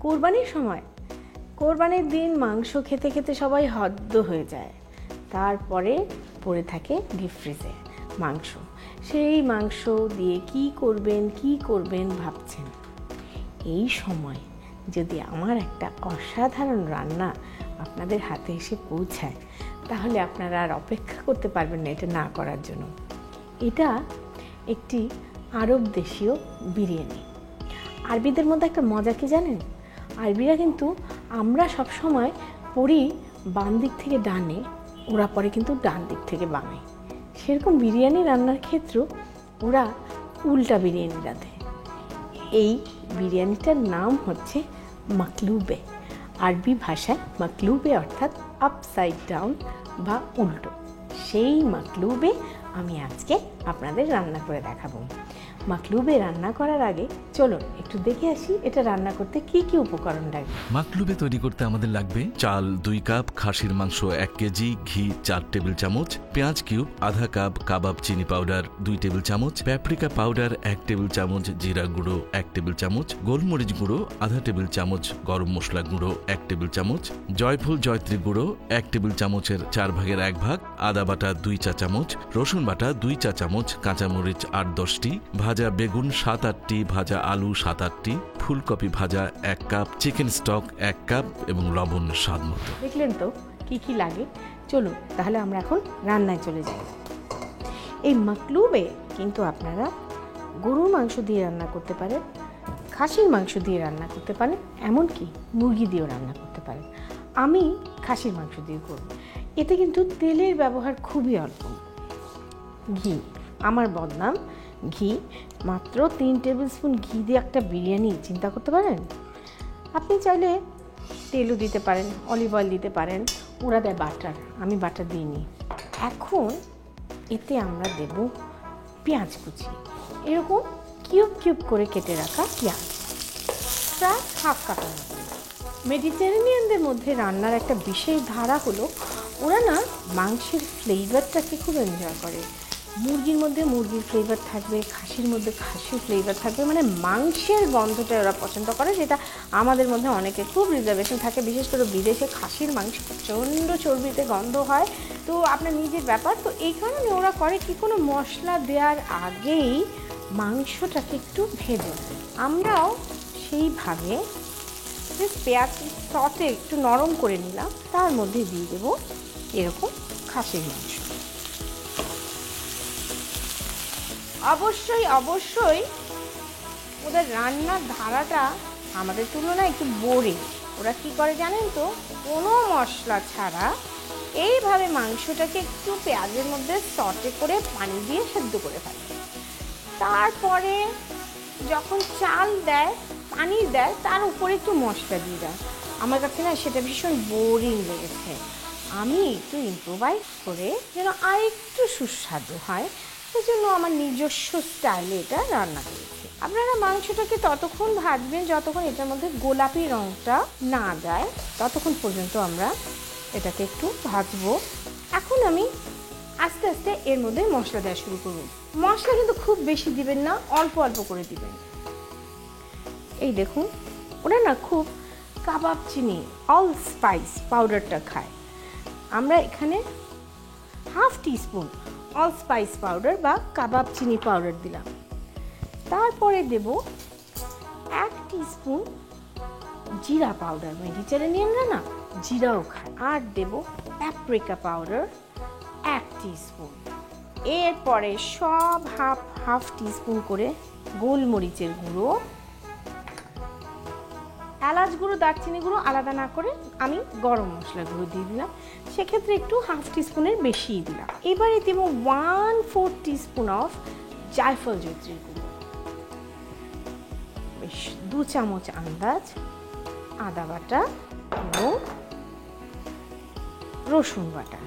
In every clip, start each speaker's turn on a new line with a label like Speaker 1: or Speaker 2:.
Speaker 1: কোরবানির সময়, কোরবানির দিন মাংস খেতে খেতে সবাই হদ্দ হয়ে যায়, তারপরে পড়ে থাকে ডিপ ফ্রিজে মাংস। সেই মাংস দিয়ে কি করবেন ভাবছেন। এই সময় যদি আমার একটা অসাধারণ রান্না আপনাদের হাতে এসে পৌঁছায়, তাহলে আপনারা আর অপেক্ষা করতে পারবেন না এটা না করার জন্য। এটা একটি আরব দেশীয় বিরিয়ানি। আরবিদের মধ্যে একটা মজা কি জানেন? আরবিরা কিন্তু আমরা সব সময় পড়ি বাম দিক থেকে ডানে, ওরা পরে কিন্তু ডান দিক থেকে বামে। সেরকম বিরিয়ানি রান্নার ক্ষেত্রেও ওরা উল্টা বিরিয়ানি রাঁধে। এই বিরিয়ানিটার নাম হচ্ছে মাকলুবে। আরবি ভাষায় মাকলুবে অর্থাৎ আপসাইড ডাউন বা উল্টো। সেই মাকলুবে আমি আজকে আপনাদের রান্না করে দেখাবো। মাকলুবে রান্না করার আগে চলুন একটু দেখে আসি এটা রান্না করতে কি কি উপকরণ লাগবে।
Speaker 2: মাকলুবে তৈরি করতে আমাদের লাগবে চাল 2 কাপ, খাসির মাংস 1 কেজি, ঘি 4 টেবিল চামচ, পেঁয়াজ কিউব আধা কাপ, কাবাব চিনি পাউডার 2 টেবিল চামচ, প্যাপরিকা পাউডার 1 টেবিল চামচ, জিরা গুঁড়ো 1 টেবিল চামচ, গোলমরিচ গুঁড়ো আধা টেবিল চামচ, গরম মশলা গুঁড়ো 1 টেবিল চামচ, জয়ফল জয়ত্রী গুঁড়ো 1 টেবিল চামচের 4 ভাগের 1 ভাগ, আদা বাটা 2 চা চামচ, রসুন বাটা 2 চা চামচ, কাঁচামরিচ 8-10টি, ভাজা বেগুন 7-8টি, ভাজা আলু 7-8টি, ফুলকপি ভাজা 1 কাপ, চিকেন স্টক 1 কাপ এবং লবণ স্বাদ মতো।
Speaker 1: দেখলেন তো কি কি লাগে। চলুন তাহলে আমরা এখন রান্নায় চলে যাই। এই মাকলুবে কিন্তু আপনারা গরুর মাংস দিয়ে রান্না করতে পারেন, খাসির মাংস দিয়ে রান্না করতে পারেন, এমনকি মুরগি দিয়েও রান্না করতে পারেন। আমি খাসির মাংস দিয়ে করব। এতে কিন্তু তেলের ব্যবহার খুবই অল্প। ঘি, আমার বদনাম ঘি, মাত্র 3 টেবিল স্পুন ঘি দিয়ে একটা বিরিয়ানি চিন্তা করতে পারেন। আপনি চাইলে তেলও দিতে পারেন, অলিভ অয়েল দিতে পারেন, ওরা দেয় বাটার, আমি বাটার দিইনি। এখন এতে আমরা দেব পেঁয়াজ কুচি, এরকম কিউব কিউব করে কেটে রাখা পেঁয়াজ, প্রায় হাফ কাটা। মেডিটেরেনিয়ানদের মধ্যে রান্নার একটা বিশেষ ধারা হলো ওরা না মাংসের ফ্লেভারটাকে খুব এনজয় করে। মুরগির মধ্যে মুরগির ফ্লেভার থাকবে, খাসির মধ্যে খাসির ফ্লেভার থাকবে, মানে মাংসের গন্ধটা ওরা পছন্দ করে, যেটা আমাদের মধ্যে অনেকে খুব রিজার্ভেশন থাকে। বিশেষ করে বিদেশে খাসির মাংস প্রচণ্ড চর্বিতে গন্ধ হয়, তো আপনার নিজের ব্যাপার। তো এই কারণে ওরা করে কি, কোনো মশলা দেওয়ার আগেই মাংসটাকে একটু ভেজে। আমরাও সেইভাবে পেঁয়াজ সসে একটু নরম করে নিলাম, তার মধ্যে দিয়ে দেবো এরকম খাসির মাংস। অবশ্যই অবশ্যই ওদের রান্নার ধারাটা আমাদের তুলনায় একটু বোরিং। ওরা কি করে জানেন তো, কোনো মশলা ছাড়া এইভাবে মাংসটাকে একটু পেঁয়াজের মধ্যে সটে করে পানি দিয়ে সেদ্ধ করে ফেলে। তারপরে যখন চাল দেয়, পানি দেয়, তার উপরে একটু মশলা দিয়ে দেয়। আমার কাছে না সেটা ভীষণ বোরিং লেগেছে। আমি একটু ইম্প্রোভাইজ করে যেন আর একটু সুস্বাদু হয়, সেজন্য আমার নিজস্ব স্টাইলে এটা রান্না করেছি। আপনারা মাংসটাকে ততক্ষণ ভাজবেন যতক্ষণ এটার মধ্যে গোলাপি রঙটা না যায়, ততক্ষণ পর্যন্ত আমরা এটাকে একটু ভাজবো। এখন আমি আস্তে আস্তে এর মধ্যে মশলা দেওয়া শুরু করব। মশলা কিন্তু খুব বেশি দিবেন না, অল্প অল্প করে দিবেন। এই দেখুন, ওরা না খুব কাবাব চিনি অল স্পাইস পাউডারটা খায়। আমরা এখানে half teaspoon all spice powder বা কাবাব চিনি পাউডার দিলাম। তারপরে দেব 1 টিস্পুন জিরা পাউডার, মেডিটেরেনিয়ানরা না জিরাও খায়। আর দেব প্যাপরিকা পাউডার 1 টিস্পুন। এরপরে সব হাফ টিস্পুন করে গোলমরিচের গুঁড়ো, এলাচ গুঁড়ো, দারচিনি গুঁড়ো আলাদা না করে আমি গরম মশলা গুঁড়ো দিয়ে দিলাম, সেক্ষেত্রে একটু হাফ টিস্পুনের বেশিই দিলাম। এবারে দেব 1/4 টিস্পুন অফ জায়ফল জয়ত্রীর গুঁড়ো, বেশ 2 চামচ আন্দাজ আদা বাটা এবং রসুন বাটা।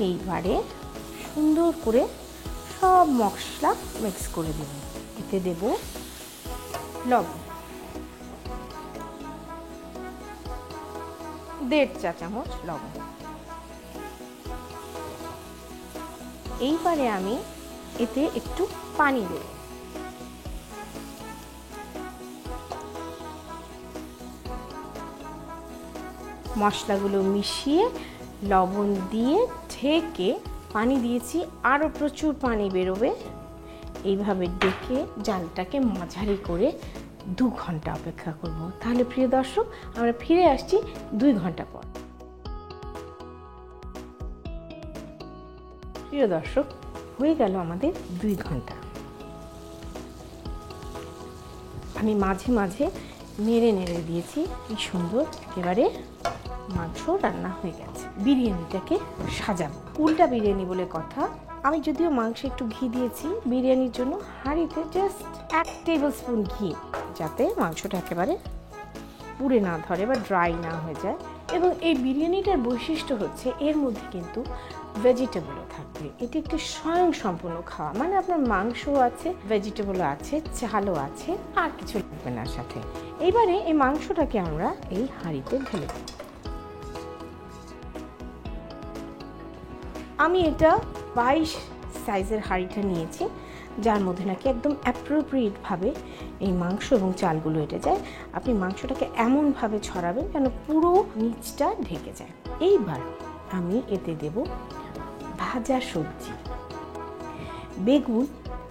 Speaker 1: এইবারে সুন্দর করে সব মশলা মিক্স করে দেব। এতে দেব লবণ 1.5 চা চামচ লবণ। এইবারে আমি এতে একটু পানি দেব। মশলাগুলো মিশিয়ে লবণ দিয়ে ঢেকে, পানি দিয়েছি আরও প্রচুর পানি বেরোবে, এইভাবে ডেকে জালটাকে মাঝারি করে 2 ঘন্টা অপেক্ষা করব। তাহলে প্রিয় দর্শক, আমরা ফিরে আসছি 2 ঘন্টা পর। প্রিয় দর্শক, হয়ে গেল আমাদের 2 ঘন্টা। আমি মাঝে মাঝে নেড়ে নেড়ে দিয়েছি, কি সুন্দর একেবারে মাংস রান্না হয়ে গেছে। বিরিয়ানিটাকে সাজাবো, উল্টা বিরিয়ানি বলে কথা। আমি যদিও মাংসে একটু ঘি দিয়েছি, বিরিয়ানির জন্য হাঁড়িতে জাস্ট 1 টেবিল স্পুন ঘি, যাতে মাংসটা একেবারে পুড়ে না ধরে বা ড্রাই না হয়ে যায়। এবং এই বিরিয়ানিটার বৈশিষ্ট্য হচ্ছে এর মধ্যে কিন্তু ভেজিটেবলও থাকবে। এটি একটি স্বয়ংসম্পূর্ণ খাওয়া, মানে আপনার মাংসও আছে, ভেজিটেবলও আছে, চালও আছে, আর কিছু লাগবে না সাথে। এইবারে এই মাংসটাকে আমরা এই হাঁড়িতে ঢেলে দেব। আমি এটা 22 সাইজের হাঁড়িটা নিয়েছি, যার মধ্যে নাকি একদম অ্যাপ্রোপ্রিয়েটভাবে এই মাংস এবং চালগুলো এঁটে যায়। আপনি মাংসটাকে এমনভাবে ছড়াবেন যেন পুরো নিচটা ঢেকে যায়। এইবার আমি এতে দেব ভাজা সবজি। বেগুন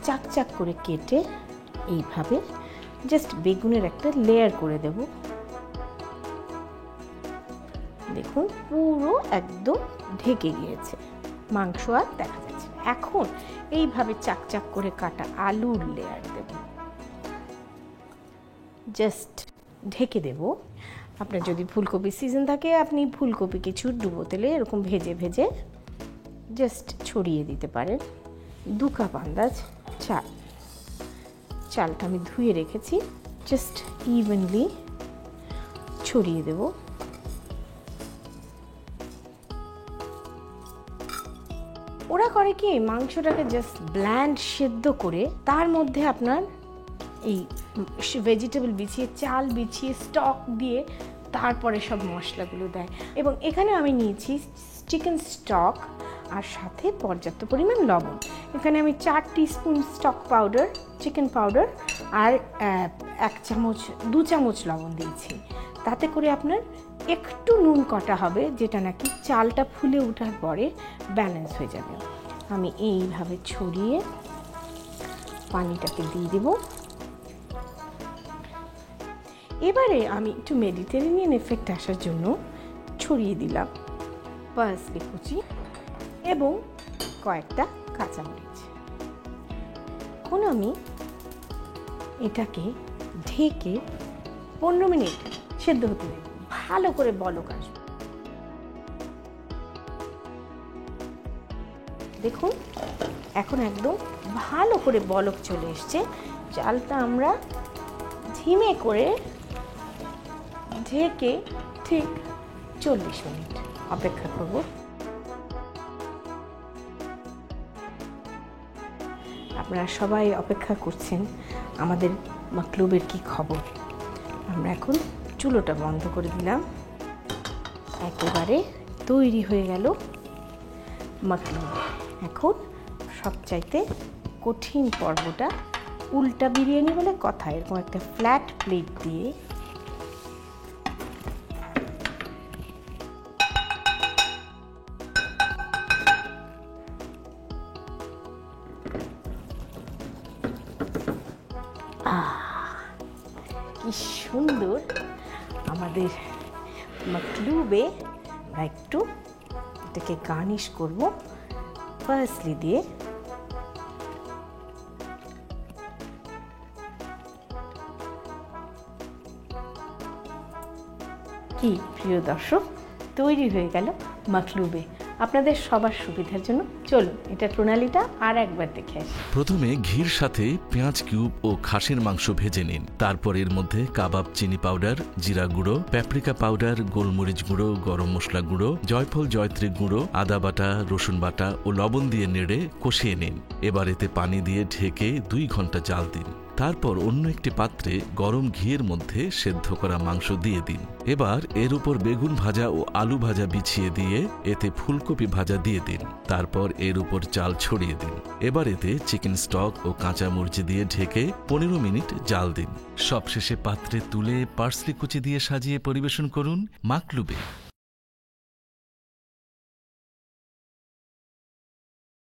Speaker 1: চাকচাক করে কেটে এইভাবে জাস্ট বেগুনের একটা লেয়ার করে দেব। দেখুন পুরো একদম ঢেকে গিয়েছে, মাংস আর দেখা যাচ্ছে। এখন এইভাবে চাকচাক করে কাটা আলুর লেয়ার দেব, জাস্ট ঢেকে দেব। আপনার যদি ফুলকপি সিজন থাকে, আপনি ফুলকপি কিছু ডুবো তেলে এরকম ভেজে ভেজে জাস্ট ছড়িয়ে দিতে পারেন। 2 কাপ আন্দাজ চাল, চালটা আমি ধুয়ে রেখেছি, জাস্ট ইভেনলি ছড়িয়ে দেব। ওরা করে কি, মাংসটাকে জাস্ট ব্ল্যান্ড সেদ্ধ করে তার মধ্যে আপনার এই ভেজিটেবল বিছিয়ে, চাল বিছিয়ে, স্টক দিয়ে তারপরে সব মশলাগুলো দেয়। এবং এখানে আমি নিয়েছি চিকেন স্টক আর সাথে পর্যাপ্ত পরিমাণ লবণ। এখানে আমি 4 teaspoon stock powder, chicken powder আর 2 চামচ লবণ দিয়েছি। তাতে করে আপনার একটু নুন কটা হবে, যেটা নাকি চালটা ফুলে ওঠার পরে ব্যালেন্স হয়ে যাবে। আমি এইভাবে ছড়িয়ে পানিটাকে দিয়ে দেব। এবারে আমি একটু মেডিটেরিয়ান এফেক্ট আসার জন্য ছড়িয়ে দিলাম পার্সলি কুচি এবং কয়েকটা কাঁচামরিচ। এখন আমি এটাকে ঢেকে 15 মিনিট সেদ্ধ হতে দেব, ভালো করে বলক আসবে। দেখুন এখন একদম ভালো করে বলক চলে এসছে। চালটা আমরা ধিমে করে ঢেকে ঠিক 40 মিনিট অপেক্ষা করব। আপনারা সবাই অপেক্ষা করছেন আমাদের মাকলুবের কি খবর। আমরা এখন চুলোটা বন্ধ করে দিলাম, একেবারে তৈরি হয়ে গেল মাকলুব। এখন সবচাইতে কঠিন পর্বটা, উল্টা বিরিয়ানি বলে কথা। এরকম একটা ফ্ল্যাট প্লেট দিয়ে কি সুন্দর আমাদের মাকলুবে। আমরা একটু এটাকে গার্নিশ করব পার্সলি দিয়ে। কি প্রিয় দর্শক, তৈরি হয়ে গেল মাকলুবে। আপনাদের সবার সুবিধার জন্য চলুন এটার প্রণালীটা আর একবার দেখে আসি।
Speaker 2: প্রথমে ঘির সাথে পেঁয়াজ কিউব ও খাসির মাংস ভেজে নিন। তারপর এর মধ্যে কাবাব চিনি পাউডার, জিরা গুঁড়ো, প্যাপরিকা পাউডার, গোলমরিচ গুঁড়ো, গরম মশলা গুঁড়ো, জয়ফল জয়ত্রী গুঁড়ো, আদা বাটা, রসুন বাটা ও লবণ দিয়ে নেড়ে কষিয়ে নিন। এবার এতে পানি দিয়ে ঢেকে 2 ঘন্টা জাল দিন। তারপর অন্য একটি পাত্রে গরম ঘিয়ের মধ্যে সেদ্ধ করা মাংস দিয়ে দিন। এবার এর উপর বেগুন ভাজা ও আলু ভাজা বিছিয়ে দিয়ে এতে ফুলকপি ভাজা দিয়ে দিন। তারপর এর উপর চাল ছড়িয়ে দিন। এবার এতে চিকেন স্টক ও কাঁচা মরিচ দিয়ে ঢেকে 15 মিনিট জাল দিন। সবশেষে পাত্রে তুলে পার্সলি কুচি দিয়ে সাজিয়ে পরিবেশন করুন মাকলুবে।